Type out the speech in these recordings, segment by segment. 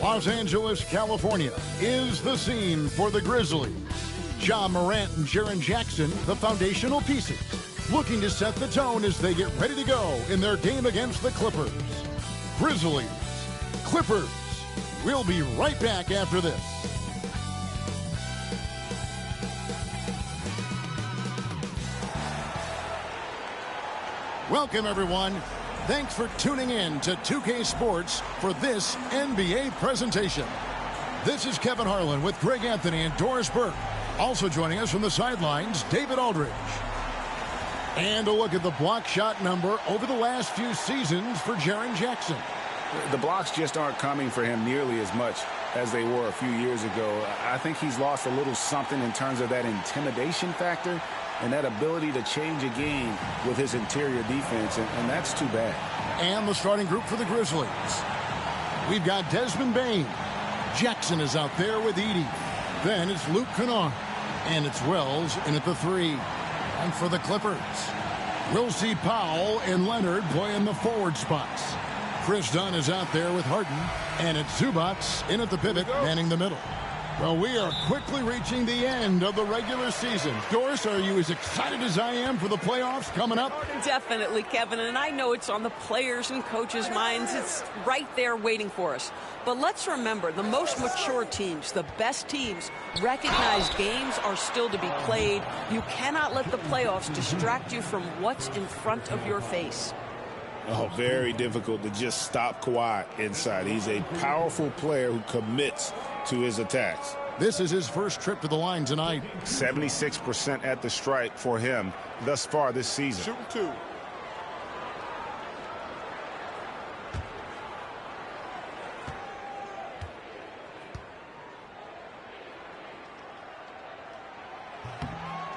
Los Angeles, California is the scene for the Grizzlies. Ja Morant and Jaren Jackson, the foundational pieces, looking to set the tone as they get ready to go in their game against the Clippers. Grizzlies, Clippers. We'll be right back after this. Welcome, everyone. Thanks for tuning in to 2K Sports for this NBA presentation. This is Kevin Harlan with Greg Anthony and Doris Burke. Also joining us from the sidelines, David Aldridge. And a look at the block shot number over the last few seasons for Jaren Jackson. The blocks just aren't coming for him nearly as much as they were a few years ago. I think he's lost a little something in terms of that intimidation factor and that ability to change a game with his interior defense, and that's too bad. And the starting group for the Grizzlies. We've got Desmond Bane. Jackson is out there with Edey. Then it's Luke Kennard. And it's Wells in at the 3. And for the Clippers, we'll see Powell and Leonard play in the forward spots. Chris Dunn is out there with Harden. And it's Zubac in at the pivot, manning the middle. Well, we are quickly reaching the end of the regular season. Doris, are you as excited as I am for the playoffs coming up? Definitely, Kevin, and I know it's on the players' and coaches' minds. It's right there waiting for us. But let's remember, the most mature teams, the best teams, recognize games are still to be played. You cannot let the playoffs distract you from what's in front of your face. Oh, very difficult to just stop Kawhi inside. He's a powerful player who commits to his attacks. This is his first trip to the line tonight. 76% at the stripe for him thus far this season. Shooting 2.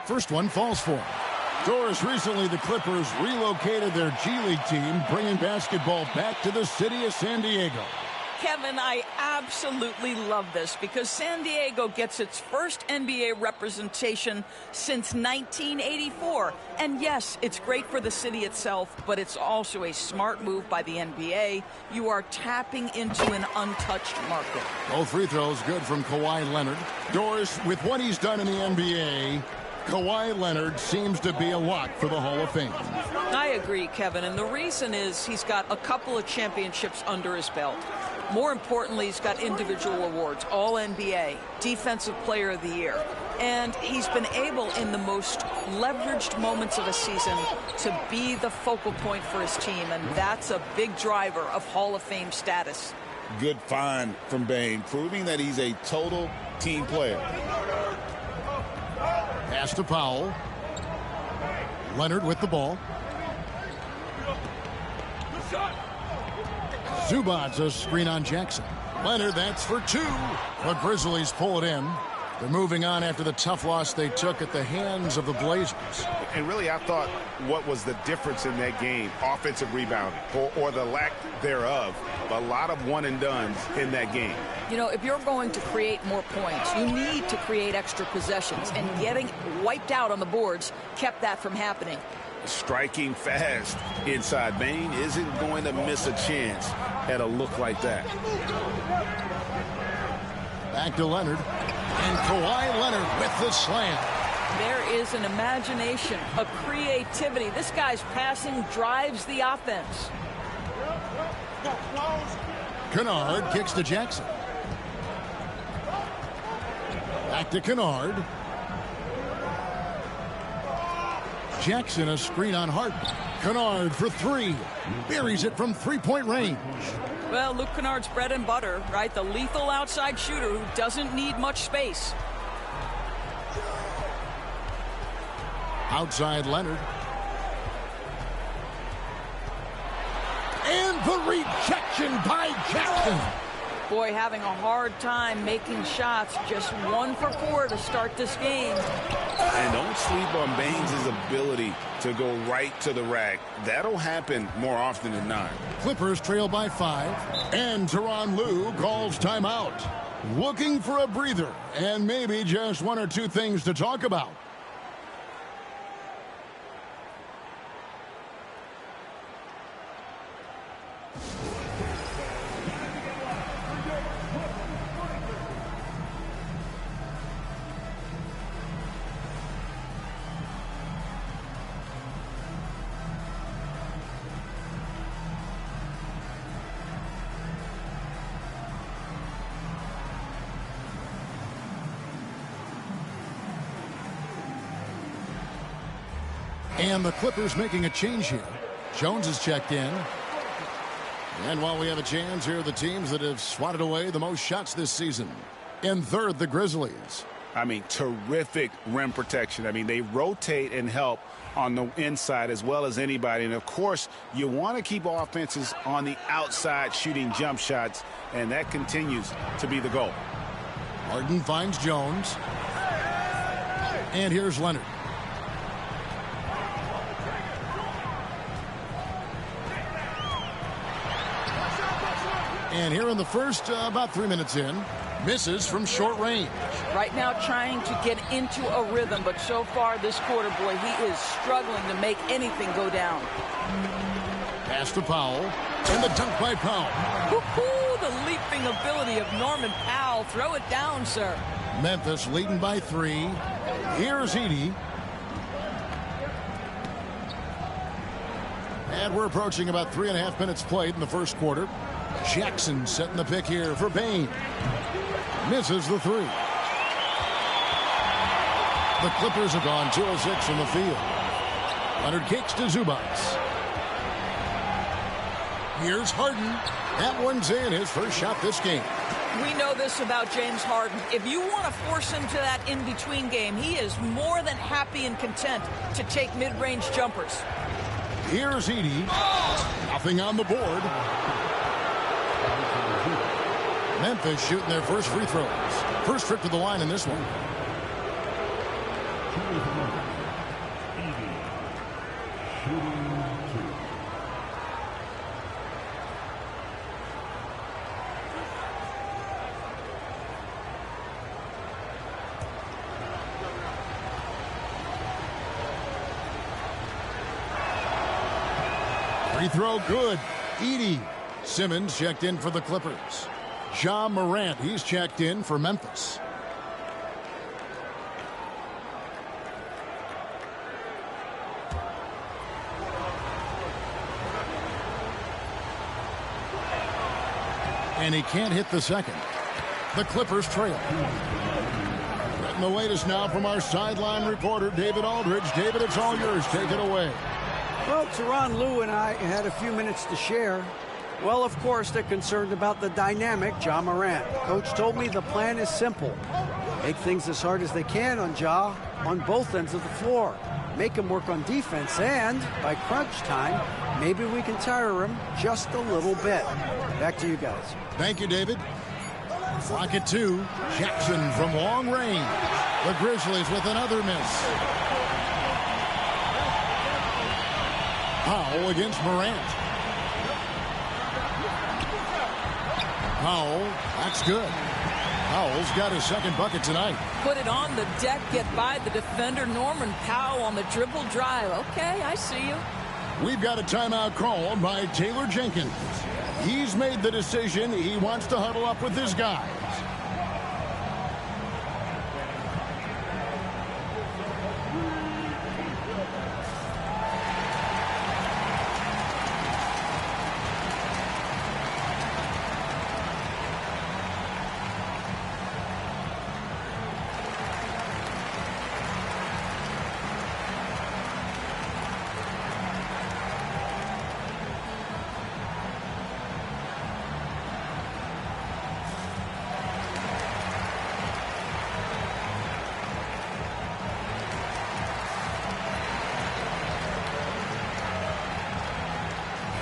First one falls for him. Doris, recently the Clippers relocated their G League team, bringing basketball back to the city of San Diego. Kevin, I absolutely love this because San Diego gets its first NBA representation since 1984. And yes, it's great for the city itself, but it's also a smart move by the NBA. You are tapping into an untouched market. Both free throws good from Kawhi Leonard. Doris, with what he's done in the NBA, Kawhi Leonard seems to be a lock for the Hall of Fame. I agree, Kevin, and the reason is he's got a couple of championships under his belt. More importantly, he's got individual awards, All-NBA, Defensive Player of the Year. And he's been able, in the most leveraged moments of a season, to be the focal point for his team, and that's a big driver of Hall of Fame status. Good find from Bane, proving that he's a total team player. Pass to Powell. Leonard with the ball. Zubac, a screen on Jackson. Leonard, that's for 2. The Grizzlies pull it in. They're moving on after the tough loss they took at the hands of the Blazers. And really, I thought what was the difference in that game, offensive rebounding, or the lack thereof, a lot of one-and-dones in that game. You know, if you're going to create more points, you need to create extra possessions, and getting wiped out on the boards kept that from happening. Striking fast inside. Bane isn't going to miss a chance at a look like that. Back to Leonard. And Kawhi Leonard with the slam. There is an imagination, a creativity. This guy's passing drives the offense. Kennard kicks to Jackson. Back to Kennard. Jackson, a screen on Harden. Kennard for 3. Buries it from three-point range. Well, Luke Kennard's bread and butter, right? The lethal outside shooter who doesn't need much space. Outside Leonard. And the rejection by Jackson. Boy, having a hard time making shots. Just 1 for 4 to start this game. And don't sleep on Baines' ability to go right to the rack. That'll happen more often than not. Clippers trail by 5. And Tyronn Lue calls timeout. Looking for a breather. And maybe just 1 or 2 things to talk about. And the Clippers making a change here. Jones is checked in. And while we have a chance, here are the teams that have swatted away the most shots this season. In third, the Grizzlies. I mean, terrific rim protection. I mean, they rotate and help on the inside as well as anybody. And, of course, you want to keep offenses on the outside shooting jump shots, and that continues to be the goal. Harden finds Jones. And here's Leonard. And here in the first, about 3 minutes in, misses from short range. Right now trying to get into a rhythm, but so far this quarter, boy, he is struggling to make anything go down. Pass to Powell, and the dunk by Powell. Woo-hoo, the leaping ability of Norman Powell. Throw it down, sir. Memphis leading by 3. Here's Edey. And we're approaching about 3.5 minutes played in the first quarter. Jackson setting the pick here for Bane. Misses the 3. The Clippers have gone 2 of 6 from the field. Leonard kicks to Zubats. Here's Harden. That one's in, his first shot this game. We know this about James Harden. If you want to force him to that in-between game, he is more than happy and content to take mid-range jumpers. Here's Edey. Nothing on the board. Memphis shooting their first free throws. First trip to the line in this one. Free throw good. Edey. Simmons checked in for the Clippers. Ja Morant, he's checked in for Memphis. And he can't hit the second. The Clippers trail. Getting the latest now from our sideline reporter, David Aldridge. David, it's all yours. Take it away. Well, Tyronn Lue and I had a few minutes to share. Well, of course, they're concerned about the dynamic Ja Morant. Coach told me the plan is simple. Make things as hard as they can on Ja on both ends of the floor. Make him work on defense, and by crunch time, maybe we can tire him just a little bit. Back to you guys. Thank you, David. Clock at 2. Jackson from long range. The Grizzlies with another miss. Powell against Morant. Powell, that's good. Powell's got his second bucket tonight. Put it on the deck, get by the defender. Norman Powell on the dribble drive. Okay, I see you. We've got a timeout called by Taylor Jenkins. He's made the decision. He wants to huddle up with his guys.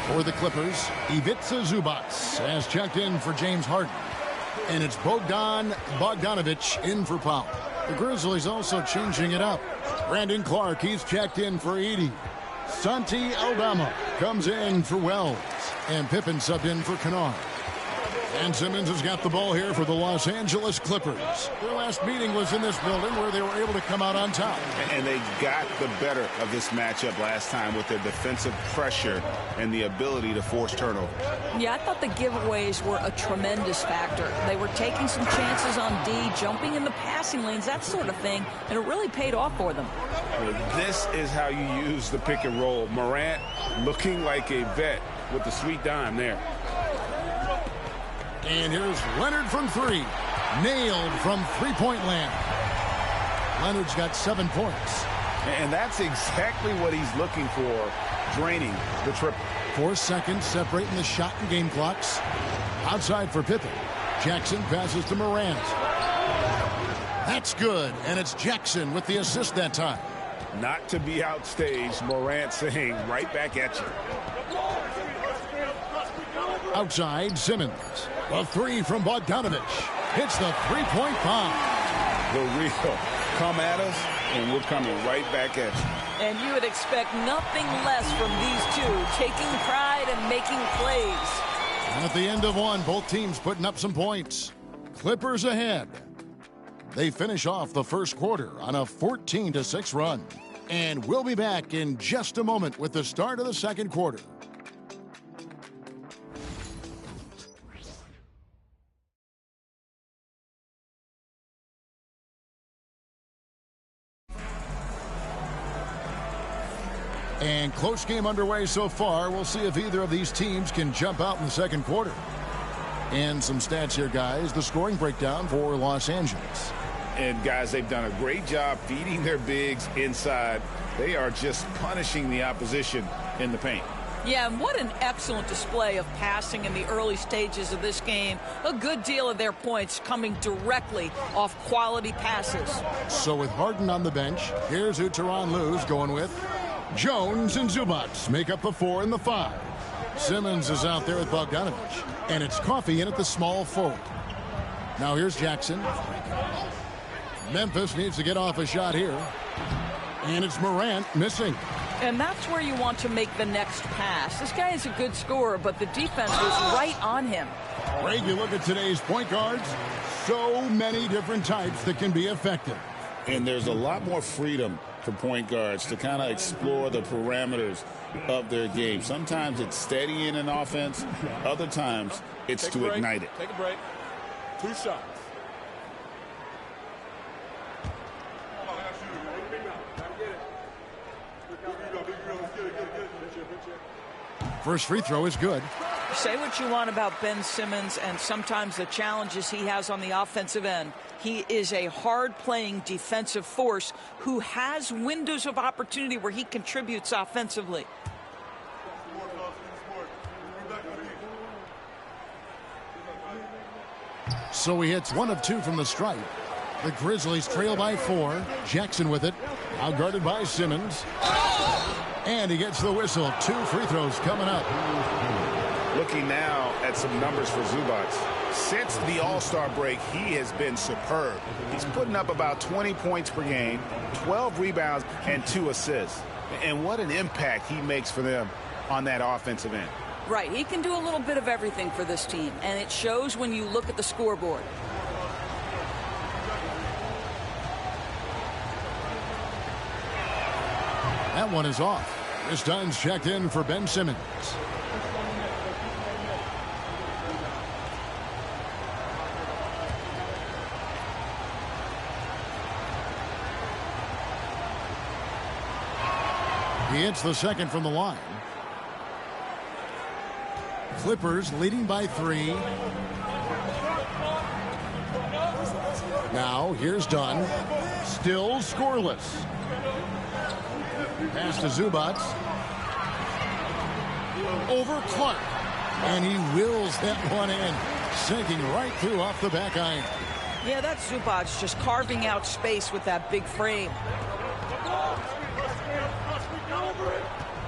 For the Clippers, Ivica Zubats has checked in for James Harden. And it's Bogdan Bogdanović in for Powell. The Grizzlies also changing it up. Brandon Clark, he's checked in for Edey. Santi Aldama comes in for Wells. And Pippen subbed in for Kennard. And Simmons has got the ball here for the Los Angeles Clippers. Their last meeting was in this building where they were able to come out on top. And they got the better of this matchup last time with their defensive pressure and the ability to force turnovers. Yeah, I thought the giveaways were a tremendous factor. They were taking some chances on D, jumping in the passing lanes, that sort of thing, and it really paid off for them. This is how you use the pick and roll. Morant looking like a vet with the sweet dime there. And here's Leonard from 3. Nailed from three-point land. Leonard's got 7 points. And that's exactly what he's looking for, draining the triple. 4 seconds separating the shot and game clocks. Outside for Pippen. Jackson passes to Morant. That's good, and it's Jackson with the assist that time. Not to be outstaged, Morant saying right back at you. Outside, Simmons. A three from Bogdanovich. Hits the three-point bomb. The real come at us, and we're coming right back at you. And you would expect nothing less from these two, taking pride and making plays. At the end of one, both teams putting up some points. Clippers ahead. They finish off the first quarter on a 14-6 run. And we'll be back in just a moment with the start of the second quarter. And close game underway so far. We'll see if either of these teams can jump out in the second quarter. And some stats here, guys. The scoring breakdown for Los Angeles. And, guys, they've done a great job feeding their bigs inside. They are just punishing the opposition in the paint. Yeah, and what an excellent display of passing in the early stages of this game. A good deal of their points coming directly off quality passes. So with Harden on the bench, here's who Tyronn Lue's going with. Jones and Zubac make up the 4 and the 5. Simmons is out there with Bogdanovich. And it's Coffey in at the small forward. Now here's Jackson. Memphis needs to get off a shot here. And it's Morant missing. And that's where you want to make the next pass. This guy is a good scorer, but the defense was right on him. Greg, you look at today's point guards, so many different types that can be effective. And there's a lot more freedom for point guards to kind of explore the parameters of their game. Sometimes it's steadying an offense. Other times it's to ignite it. Take a break. 2 shots. First free throw is good. Say what you want about Ben Simmons and sometimes the challenges he has on the offensive end. He is a hard-playing defensive force who has windows of opportunity where he contributes offensively. So he hits 1 of 2 from the stripe. The Grizzlies trail by 4. Jackson with it. Outguarded by Simmons. And he gets the whistle. 2 free throws coming up. Looking now at some numbers for Zubac. Since the All-Star break, he has been superb. He's putting up about 20 points per game, 12 rebounds, and 2 assists. And what an impact he makes for them on that offensive end. Right, he can do a little bit of everything for this team, and it shows when you look at the scoreboard. That one is off. This time's checked in for Ben Simmons. He hits the second from the line. Clippers leading by 3. Now here's Dunn. Still scoreless. Pass to Zubac. Over Clark. And he wills that one in. Sinking right through off the back iron. Yeah, that's Zubac just carving out space with that big frame.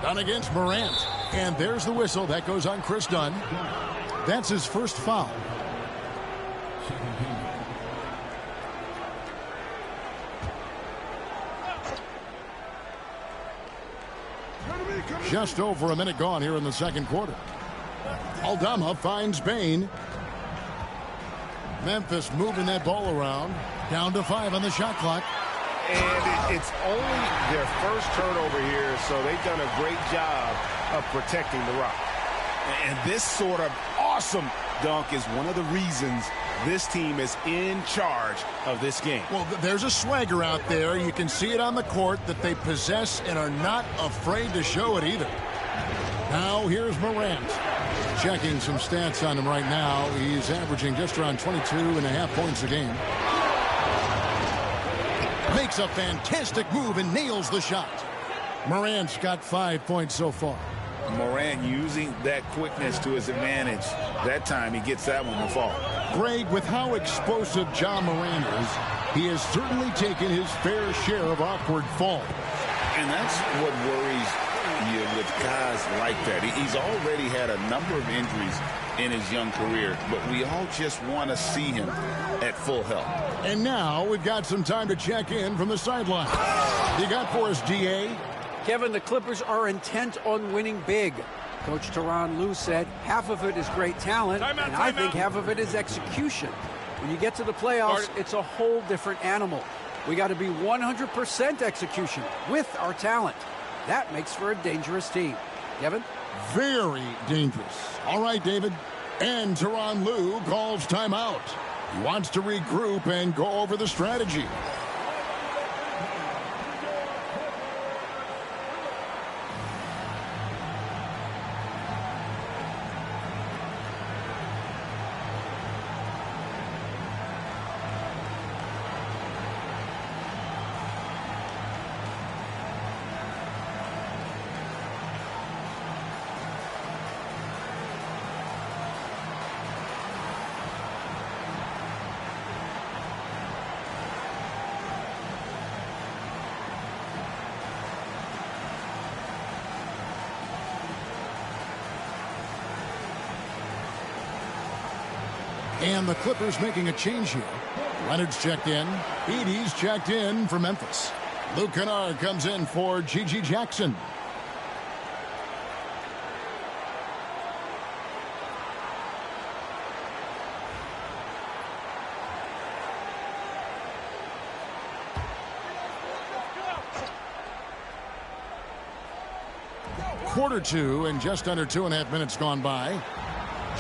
Dunn against Morant. And there's the whistle. That goes on Chris Dunn. That's his first foul. Just over a minute gone here in the second quarter. Aldama finds Bane. Memphis moving that ball around. Down to 5 on the shot clock. And it's only their first turnover here, so they've done a great job of protecting the rock. And this sort of awesome dunk is one of the reasons this team is in charge of this game. Well, there's a swagger out there. You can see it on the court that they possess and are not afraid to show it either. Now here's Morant. Checking some stats on him right now. He's averaging just around 22.5 points a game. Makes a fantastic move and nails the shot. Morant's got 5 points so far. Morant using that quickness to his advantage. That time he gets that one to fall. Greg, with how explosive Ja Morant is, he has certainly taken his fair share of awkward falls. And that's what worries you with guys like that. He's already had a number of injuries in his young career, but we all just want to see him at full health. And now we've got some time to check in from the sideline. You got for us, DA? Kevin, the Clippers are intent on winning big. Coach Tyronn Lue said half of it is great talent, and I think half of it is execution. When you get to the playoffs, it's a whole different animal. We got to be 100% execution with our talent. That makes for a dangerous team. Kevin? Very dangerous. All right, David. And Tyronn Lue calls timeout. He wants to regroup and go over the strategy. And the Clippers making a change here. Leonard's checked in. Edey's checked in for Memphis. Luke Kennard comes in for G.G. Jackson. Quarter two and just under 2.5 minutes gone by.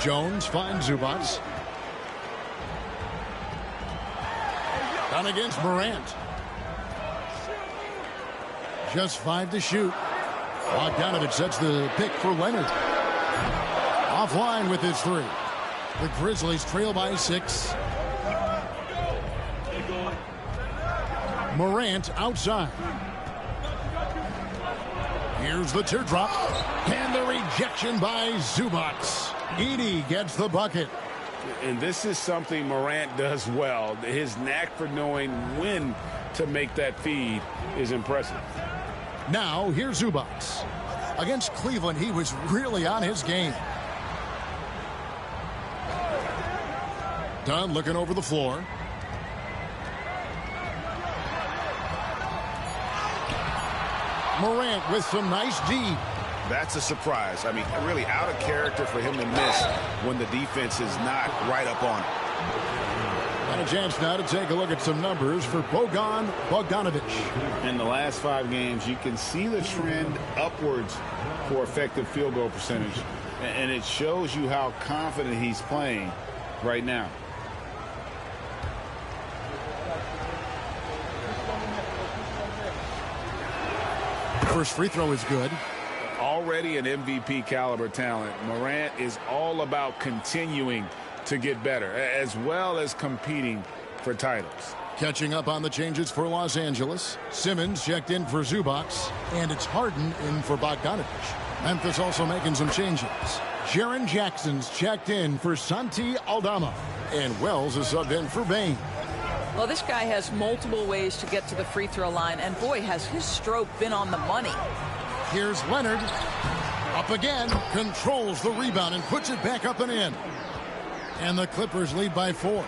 Jones finds Zubac. Down against Morant. Just 5 to shoot. Bogdanovich sets the pick for Leonard. Offline with his 3. The Grizzlies trail by 6. Morant outside. Here's the teardrop. And the rejection by Zubac. Edey gets the bucket. And this is something Morant does well. His knack for knowing when to make that feed is impressive. Now, here's Zubac. Against Cleveland, he was really on his game. Dunn looking over the floor. Morant with some nice D. That's a surprise. I mean, really out of character for him to miss when the defense is not right up on him. And a chance now to take a look at some numbers for Bogdanovich. In the last 5 games, you can see the trend upwards for effective field goal percentage. And it shows you how confident he's playing right now. First free throw is good. Already an MVP caliber talent, Morant is all about continuing to get better, as well as competing for titles. Catching up on the changes for Los Angeles. Simmons checked in for Zubac, and it's Harden in for Bogdanovich. Memphis also making some changes. Jaren Jackson's checked in for Santi Aldama, and Wells is subbed in for Bane. Well, this guy has multiple ways to get to the free throw line, and boy, has his stroke been on the money. Here's Leonard. Up again. Controls the rebound and puts it back up and in. And the Clippers lead by 4.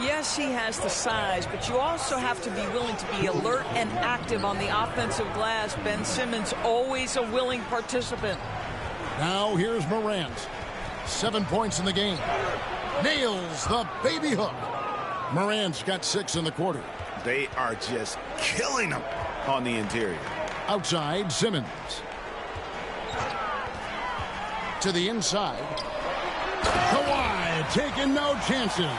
Yes, he has the size, but you also have to be willing to be alert and active on the offensive glass. Ben Simmons, always a willing participant. Now here's Morant. 7 points in the game. Nails the baby hook. Morant's got 6 in the quarter. They are just killing him on the interior. Outside, Simmons. To the inside. Kawhi taking no chances.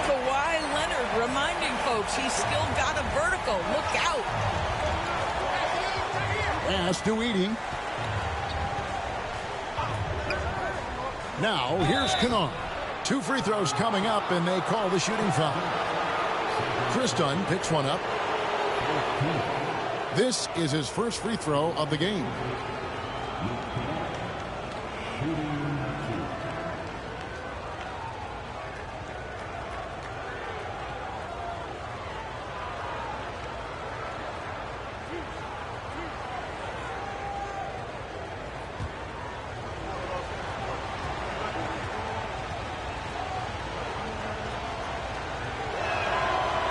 Kawhi Leonard reminding folks he's still got a vertical. Look out. Pass to Edey. Now, here's Kennard. 2 free throws coming up, and they call the shooting foul. Chris Dunn picks one up. This is his first free throw of the game.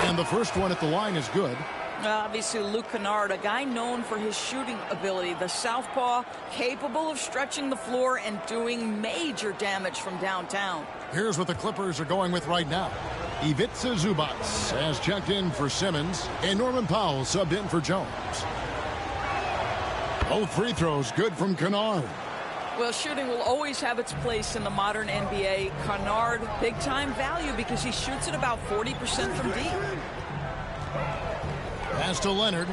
And the first one at the line is good. Obviously, Luke Kennard, a guy known for his shooting ability. The southpaw, capable of stretching the floor and doing major damage from downtown. Here's what the Clippers are going with right now. Ivica Zubac has checked in for Simmons, and Norman Powell subbed in for Jones. Both free throws good from Kennard. Well, shooting will always have its place in the modern NBA. Kennard, big-time value because he shoots at about 40% from deep. Pass to Leonard.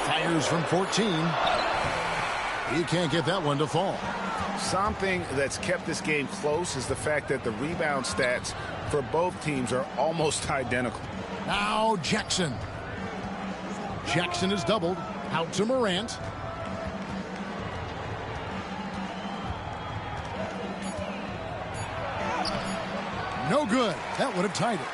Fires from 14. He can't get that one to fall. Something that's kept this game close is the fact that the rebound stats for both teams are almost identical. Now Jackson. Jackson is doubled. Out to Morant. No good. That would have tied it.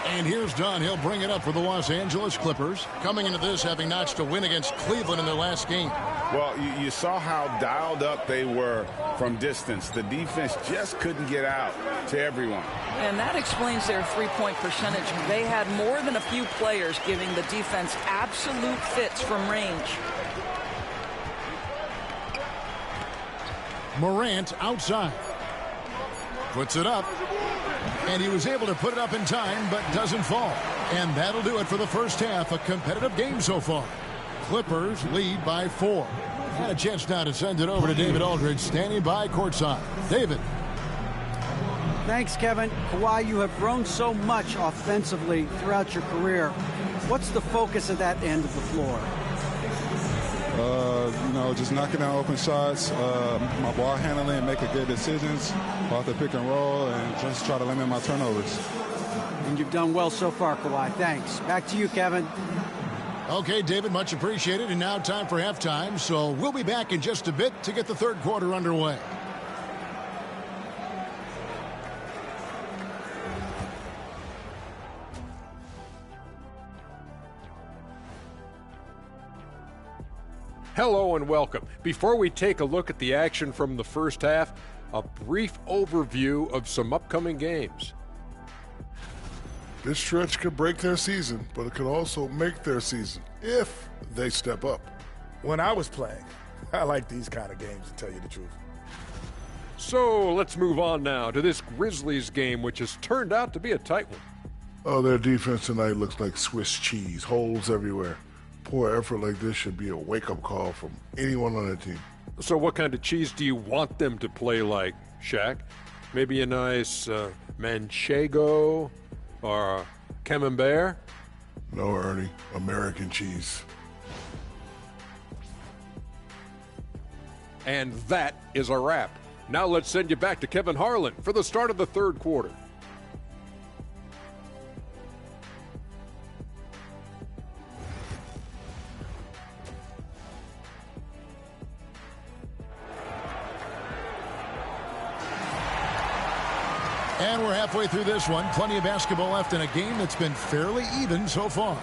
And here's Dunn. He'll bring it up for the Los Angeles Clippers. Coming into this, having notched a win against Cleveland in their last game. Well, you saw how dialed up they were from distance. The defense just couldn't get out to everyone. And that explains their three-point percentage. They had more than a few players giving the defense absolute fits from range. Morant outside. Puts it up. And he was able to put it up in time, but doesn't fall. And that'll do it for the first half. A competitive game so far. Clippers lead by 4. Had a chance now to send it over to David Aldridge, standing by courtside. David. Thanks, Kevin. Kawhi, you have grown so much offensively throughout your career. What's the focus of that end of the floor? Just knocking down open shots, my ball handling, making good decisions off the pick and roll, and just try to limit my turnovers. And you've done well so far, Kawhi. Thanks. Back to you, Kevin. Okay, David, much appreciated. And now time for halftime. So we'll be back in just a bit to get the third quarter underway. Hello and welcome. Before we take a look at the action from the first half, a brief overview of some upcoming games. This stretch could break their season, but it could also make their season if they step up. When I was playing, I like these kind of games, to tell you the truth. So let's move on now to this Grizzlies game, which has turned out to be a tight one. Oh, their defense tonight looks like Swiss cheese, holes everywhere. Poor effort like this should be a wake-up call from anyone on the team. So what kind of cheese do you want them to play like, Shaq? Maybe a nice manchego or camembert? No, Ernie. American cheese. And that is a wrap. Now let's send you back to Kevin Harlan for the start of the third quarter. And we're halfway through this one. Plenty of basketball left in a game that's been fairly even so far.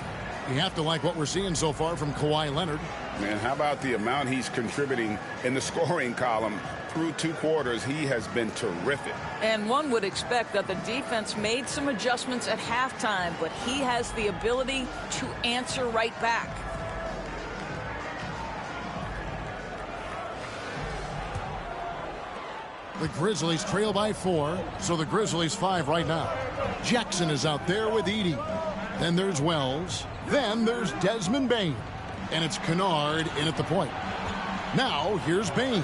You have to like what we're seeing so far from Kawhi Leonard. Man, how about the amount he's contributing in the scoring column? Through 2 quarters, he has been terrific. And one would expect that the defense made some adjustments at halftime, but he has the ability to answer right back. The Grizzlies trail by 4, so the Grizzlies 5 right now. Jackson is out there with Edey. Then there's Wells. Then there's Desmond Bane. And it's Kennard in at the point. Now here's Bane.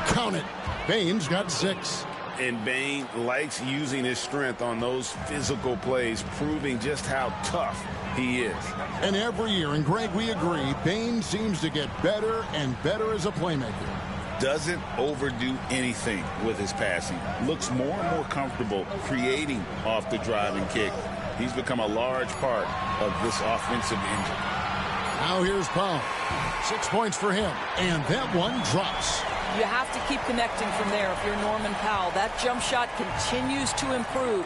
Count it. Bane's got 6. And Bane likes using his strength on those physical plays, proving just how tough he is. And every year, and Greg, we agree, Bane seems to get better and better as a playmaker. Doesn't overdo anything with his passing. Looks more and more comfortable creating off the driving kick. He's become a large part of this offensive engine. Now here's Powell. 6 points for him, and that one drops. You have to keep connecting from there if you're Norman Powell. That jump shot continues to improve.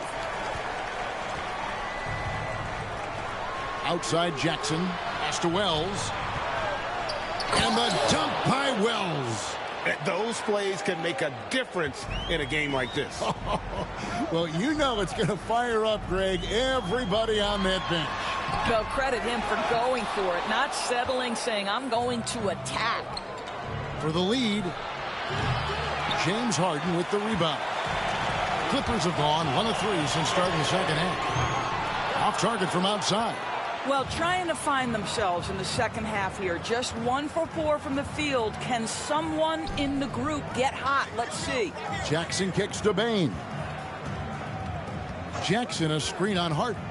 Outside Jackson. Pass to Wells. And the dunk by Wells. Those plays can make a difference in a game like this. Well, you know it's going to fire up, Greg, everybody on that bench. Well, credit him for going for it, not settling, saying, I'm going to attack. For the lead, James Harden with the rebound. Clippers have gone 1 of 3 since starting the second half. Off target from outside. Well, trying to find themselves in the second half here. Just 1 for 4 from the field. Can someone in the group get hot? Let's see. Jackson kicks to Bane. Jackson a screen on Harden.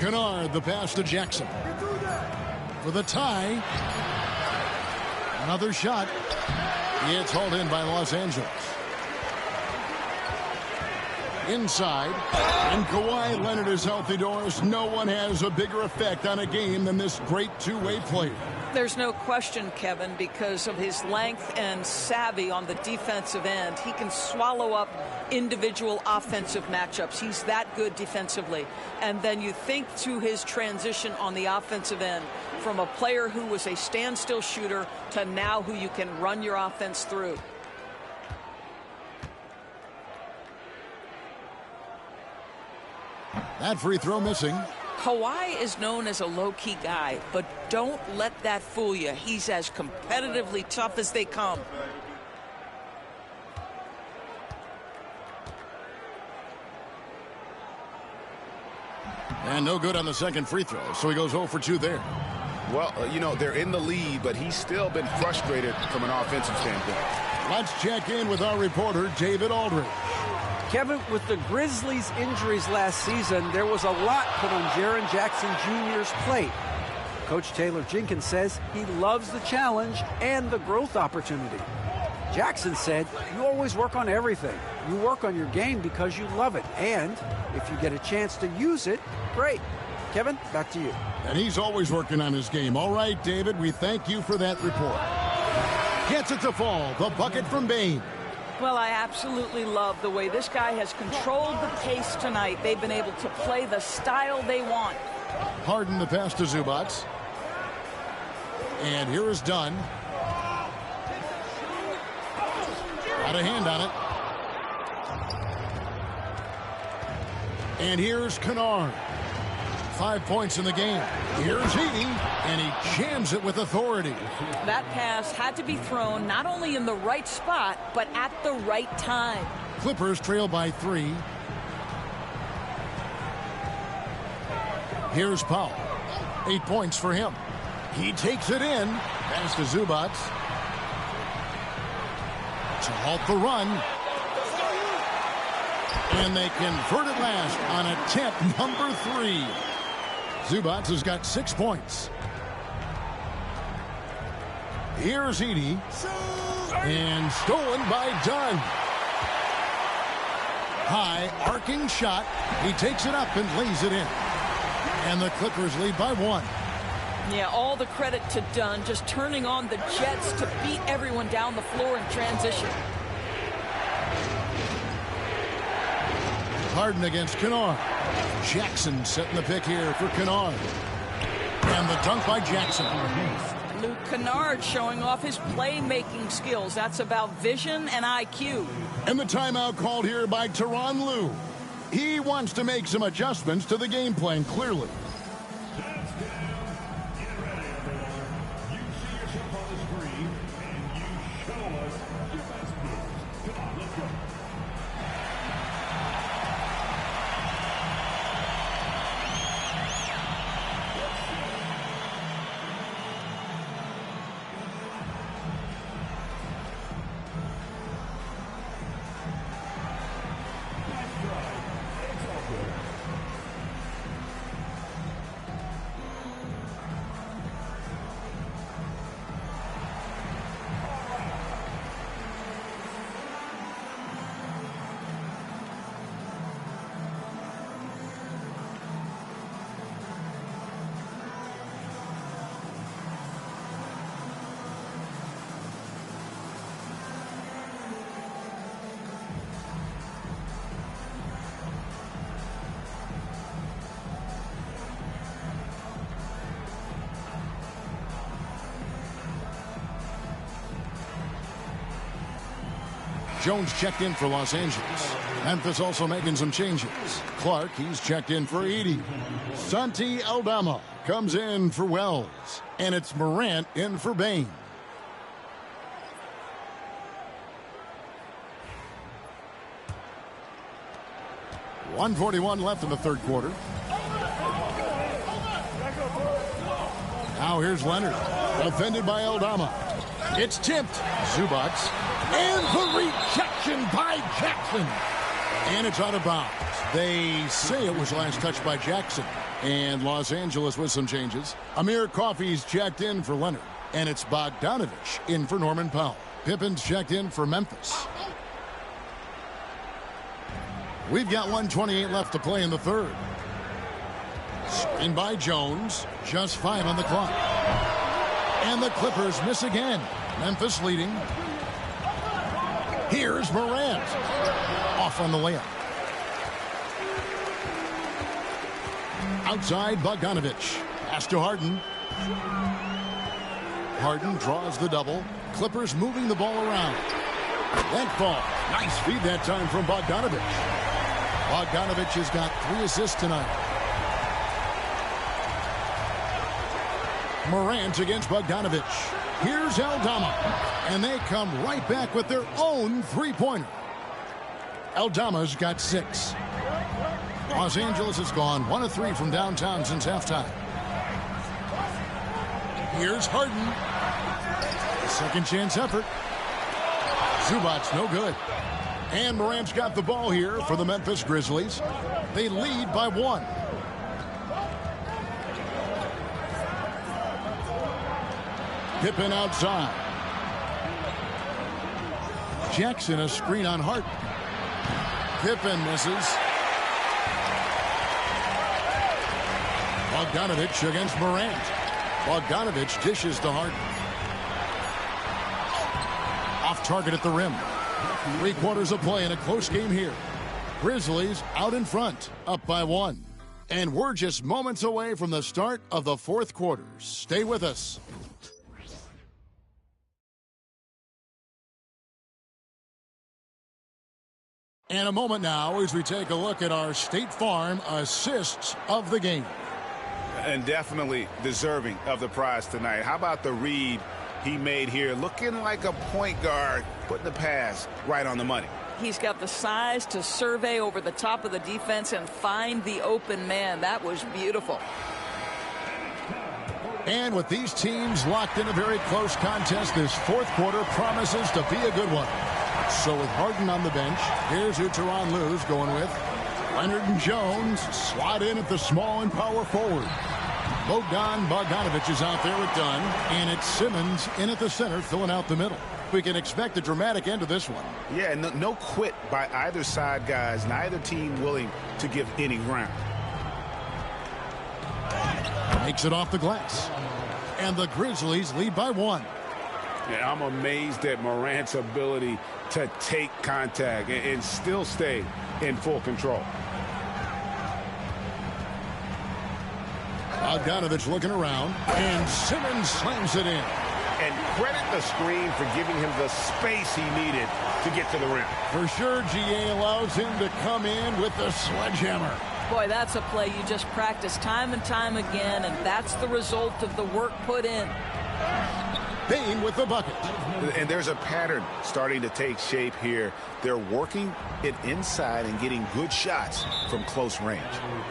Kennard the pass to Jackson. For the tie. Another shot. It's hauled in by Los Angeles. Inside, and Kawhi Leonard is healthy, Doris. No one has a bigger effect on a game than this great two-way player. There's no question, Kevin, because of his length and savvy on the defensive end. He can swallow up individual offensive matchups. He's that good defensively. And then you think to his transition on the offensive end from a player who was a standstill shooter to now who you can run your offense through. That free throw missing. Kawhi is known as a low-key guy, but don't let that fool you. He's as competitively tough as they come. And no good on the second free throw, so he goes 0 for 2 there. Well, you know, they're in the lead, but he's still been frustrated from an offensive standpoint. Let's check in with our reporter, David Aldridge. Kevin, with the Grizzlies' injuries last season, there was a lot put on Jaren Jackson Jr.'s plate. Coach Taylor Jenkins says he loves the challenge and the growth opportunity. Jackson said, you always work on everything. You work on your game because you love it. And if you get a chance to use it, great. Kevin, back to you. And he's always working on his game. All right, David, we thank you for that report. Gets it to fall. The bucket from Bane. Well, I absolutely love the way this guy has controlled the pace tonight. They've been able to play the style they want. Harden the pass to Zubac. And here is Dunn. Got a hand on it. And here's Kennard. 5 points in the game. Here's Heaney, and he jams it with authority. That pass had to be thrown not only in the right spot, but at the right time. Clippers trail by 3. Here's Powell. 8 points for him. He takes it in. Pass to Zubac. To halt the run. And they convert it last on attempt number 3. Zubac has got 6 points. Here's Edey. And stolen by Dunn. High, arcing shot. He takes it up and lays it in. And the Clippers lead by 1. Yeah, all the credit to Dunn, just turning on the Jets to beat everyone down the floor in transition. Harden against Kennard. Jackson setting the pick here for Kennard. And the dunk by Jackson. Luke Kennard showing off his playmaking skills. That's about vision and IQ. And the timeout called here by Tyronn Lue. He wants to make some adjustments to the game plan, clearly. Jones checked in for Los Angeles. Memphis also making some changes. Clark, he's checked in for Edey. Santi Aldama comes in for Wells. And it's Morant in for Bain. .141 left in the third quarter. Now here's Leonard. Defended by Aldama. It's tipped. Zubac. And the rejection by Jackson. And it's out of bounds. They say it was last touched by Jackson. And Los Angeles with some changes. Amir Coffey's checked in for Leonard. And it's Bogdanovich in for Norman Powell. Pippen's checked in for Memphis. We've got 1:28 left to play in the third. Screen by Jones. Just 5 on the clock. And the Clippers miss again. Memphis leading. Here's Morant. Off on the layup. Outside, Bogdanovich. Pass to Harden. Harden draws the double. Clippers moving the ball around. That ball. Nice feed that time from Bogdanovich. Bogdanovich has got 3 assists tonight. Morant against Bogdanovich. Here's Aldama. And they come right back with their own three-pointer. Aldama's got 6. Los Angeles has gone 1 of 3 from downtown since halftime. Here's Harden. Second chance effort. Zubac no good. And Morant's got the ball here for the Memphis Grizzlies. They lead by 1. Pippen outside. Jackson a screen on Hart. Pippen misses. Bogdanovich against Morant. Bogdanovich dishes to Hart. Off target at the rim. 3 quarters of play in a close game here. Grizzlies out in front, up by 1. And we're just moments away from the start of the fourth quarter. Stay with us. And a moment now as we take a look at our State Farm assists of the game. And definitely deserving of the prize tonight. How about the read he made here? Looking like a point guard, putting the pass right on the money. He's got the size to survey over the top of the defense and find the open man. That was beautiful. And with these teams locked in a very close contest, this fourth quarter promises to be a good one. So with Harden on the bench, here's who Tyronn Lue's going with. Leonard and Jones slot in at the small and power forward. Bogdanovich is out there with Dunn, and it's Simmons in at the center filling out the middle. We can expect a dramatic end to this one. Yeah, no quit by either side, guys. Neither team willing to give any ground. Makes it off the glass. And the Grizzlies lead by 1. Yeah, I'm amazed at Morant's ability to take contact and still stay in full control. Bogdanovich looking around, and Simmons slams it in. And credit the screen for giving him the space he needed to get to the rim. For sure, GA allows him to come in with the sledgehammer. Boy, that's a play you just practice time and time again, and that's the result of the work put in. Bain with the bucket. And there's a pattern starting to take shape here. They're working it inside and getting good shots from close range.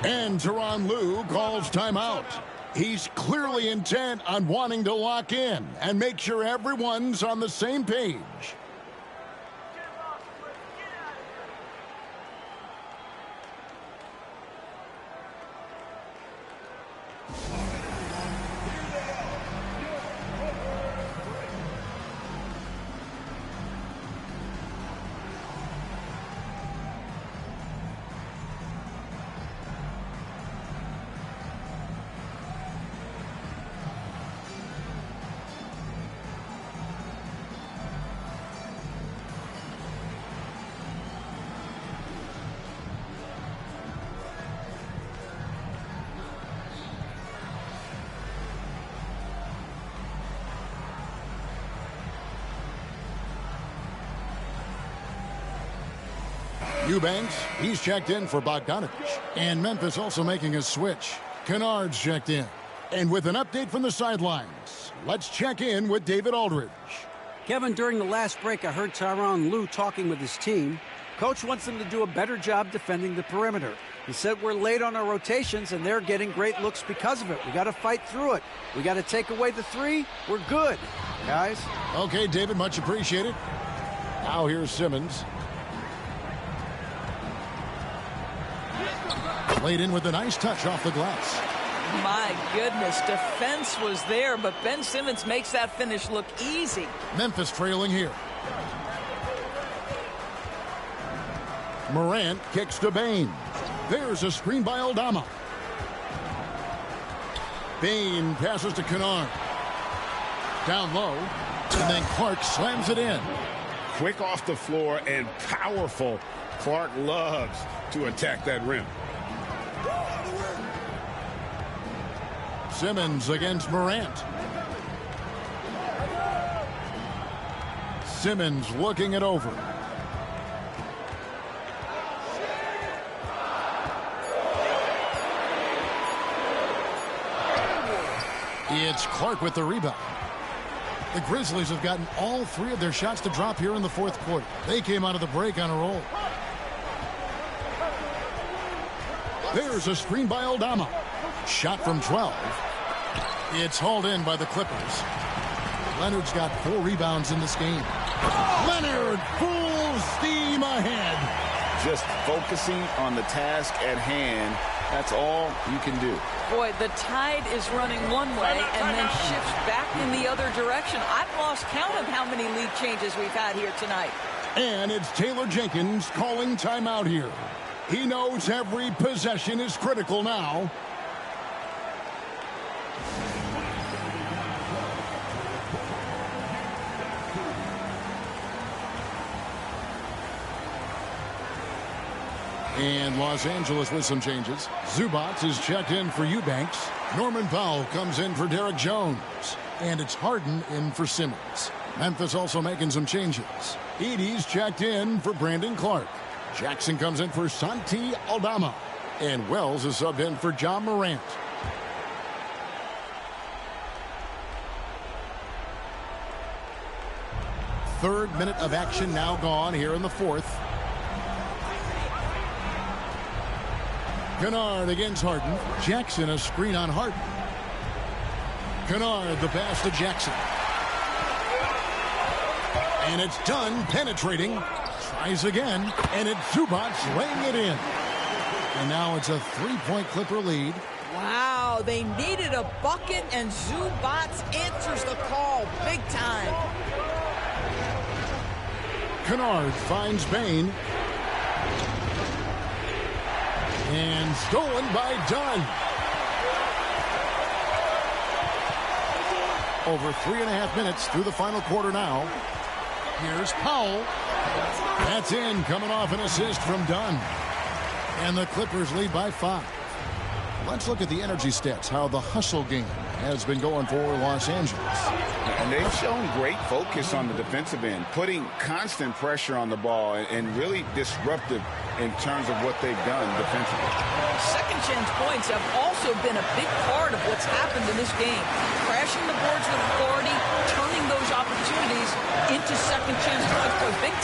And Tyronn Lue calls timeout. He's clearly intent on wanting to lock in and make sure everyone's on the same page. Eubanks, he's checked in for Bogdanovich. And Memphis also making a switch. Kennard's checked in. And with an update from the sidelines, let's check in with David Aldridge. Kevin, during the last break, I heard Tyronn Lue talking with his team. Coach wants them to do a better job defending the perimeter. He said we're late on our rotations, and they're getting great looks because of it. We got to fight through it. We got to take away the three. We're good, guys. Okay, David, much appreciated. Now here's Simmons. Played in with a nice touch off the glass. My goodness, defense was there, but Ben Simmons makes that finish look easy. Memphis trailing here. Morant kicks to Bane. There's a screen by Aldama. Bane passes to Kennard. Down low, and then Clark slams it in. Quick off the floor and powerful. Clark loves to attack that rim. Simmons against Morant. Simmons looking it over. It's Clark with the rebound. The Grizzlies have gotten all three of their shots to drop here in the fourth quarter. They came out of the break on a roll. There's a screen by Aldama. Shot from 12. It's hauled in by the Clippers. Leonard's got 4 rebounds in this game. Leonard full steam ahead. Just focusing on the task at hand. That's all you can do. Boy, the tide is running one way and then shifts back in the other direction. I've lost count of how many lead changes we've had here tonight. And it's Taylor Jenkins calling timeout here. He knows every possession is critical now. And Los Angeles with some changes. Zubac is checked in for Eubanks. Norman Powell comes in for Derek Jones. And it's Harden in for Simmons. Memphis also making some changes. Edey's checked in for Brandon Clark. Jackson comes in for Santi Aldama. And Wells is subbed in for John Morant. Third minute of action now gone here in the fourth. Kennard against Harden. Jackson a screen on Harden. Kennard the pass to Jackson. And it's done penetrating. Tries again. And it's Zubac laying it in. And now it's a 3-point Clipper lead. Wow, they needed a bucket and Zubac answers the call big time. Kennard finds Bane. And stolen by Dunn. Over 3.5 minutes through the final quarter now. Here's Powell. That's in, coming off an assist from Dunn. And the Clippers lead by 5. Let's look at the energy stats, how the hustle game has been going for Los Angeles. And they've shown great focus on the defensive end, putting constant pressure on the ball and really disruptive in terms of what they've done defensively. Second chance points have also been a big part of what's happened in this game. Crashing the boards with authority, turning those opportunities into second chance points. Boy, big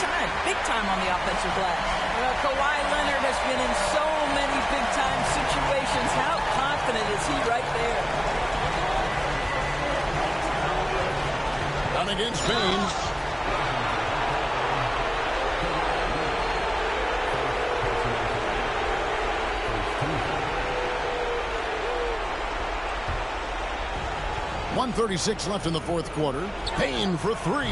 time on the offensive glass. Well, Kawhi Leonard has been in so many big time situations. How confident is he right there? Down against Bane. .136 left in the fourth quarter. Bane for 3.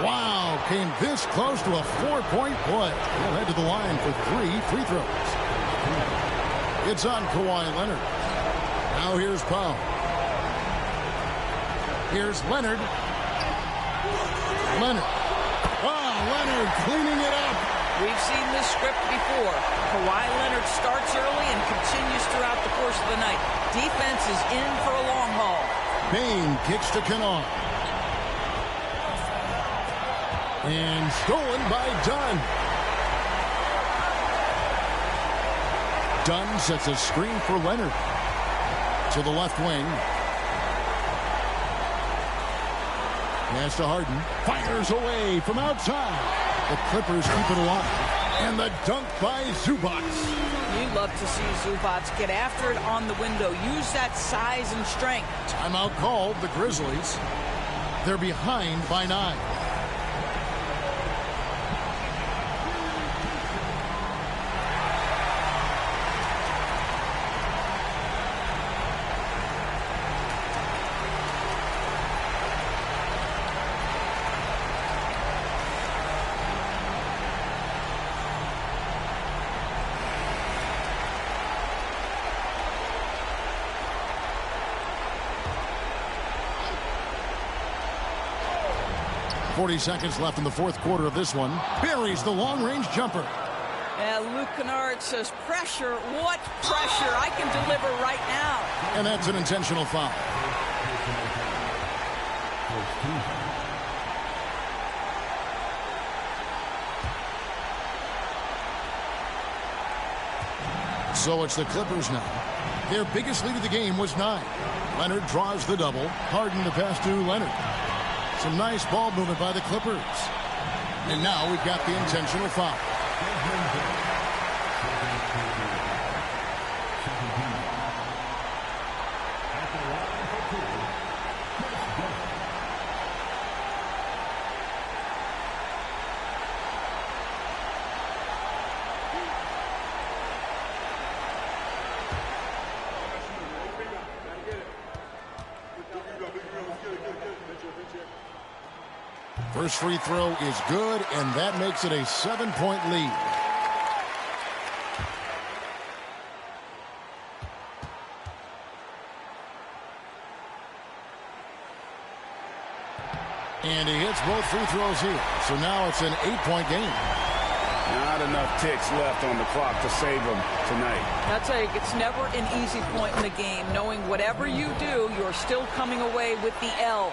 Wow, came this close to a 4-point play. He'll head to the line for 3 free throws. It's on Kawhi Leonard. Now here's Powell. Here's Leonard. Leonard cleaning it up. We've seen this script before. Kawhi Leonard starts early and continues throughout the course of the night. Defense is in for a long haul. Bane kicks to Kennard. And stolen by Dunn. Dunn sets a screen for Leonard. To the left wing. Pass to Harden. Fires away from outside. The Clippers keep it alive. And the dunk by Zubac. You love to see Zubac get after it on the window. Use that size and strength. Timeout called. The Grizzlies. They're behind by 9. Seconds left in the fourth quarter of this one. Buries the long-range jumper. Luke Kennard says, pressure. What pressure? I can deliver right now. And that's an intentional foul. So it's the Clippers now. Their biggest lead of the game was 9. Leonard draws the double. Harden to pass to Leonard. Some nice ball movement by the Clippers. And now we've got the intentional foul. First free throw is good, and that makes it a 7-point lead. And he hits both free throws here. So now it's an 8-point game. Not enough ticks left on the clock to save them tonight. That's it's never an easy point in the game, knowing whatever you do, you're still coming away with the L.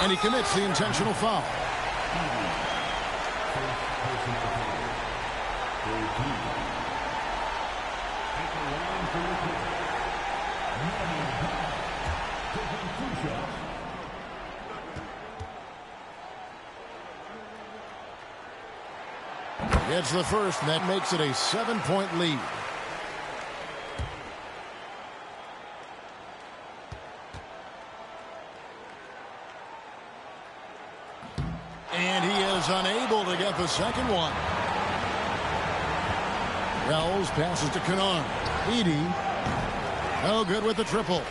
And he commits the intentional foul. It's the first, and that makes it a 7-point lead. And he is unable to get the second one. Wells passes to Kennard. Edey. No good with the triple.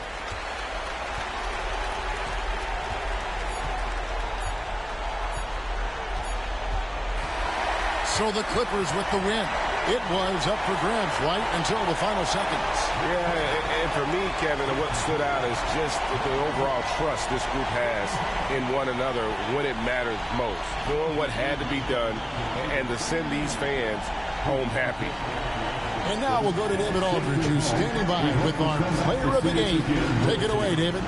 So the Clippers with the win. It was up for grabs right until the final seconds. Yeah, and for me, Kevin, what stood out is just the overall trust this group has in one another when it matters most. Doing what had to be done and to send these fans home happy. And now we'll go to David Aldridge, who's standing by with our player of the game. Take it away, David.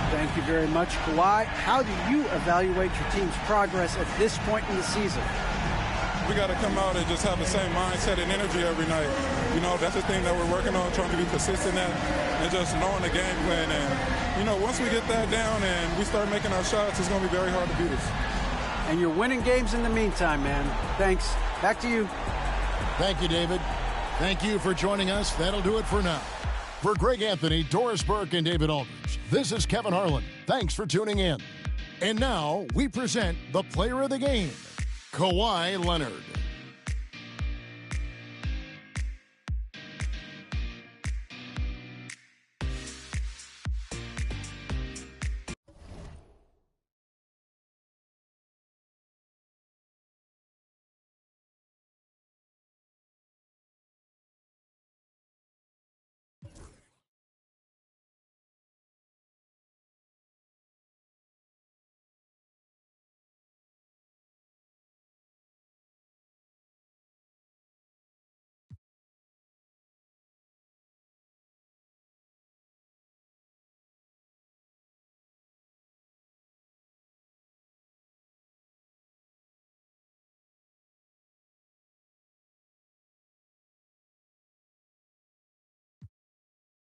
Thank you very much, Kawhi. How do you evaluate your team's progress at this point in the season? We got to come out and just have the same mindset and energy every night. You know, that's the thing that we're working on, trying to be consistent at, and just knowing the game plan. And, you know, once we get that down and we start making our shots, it's going to be very hard to beat us. And you're winning games in the meantime, man. Thanks. Back to you. Thank you, David. Thank you for joining us. That'll do it for now. For Greg Anthony, Doris Burke, and David Aldridge, this is Kevin Harlan. Thanks for tuning in. And now we present the player of the game, Kawhi Leonard.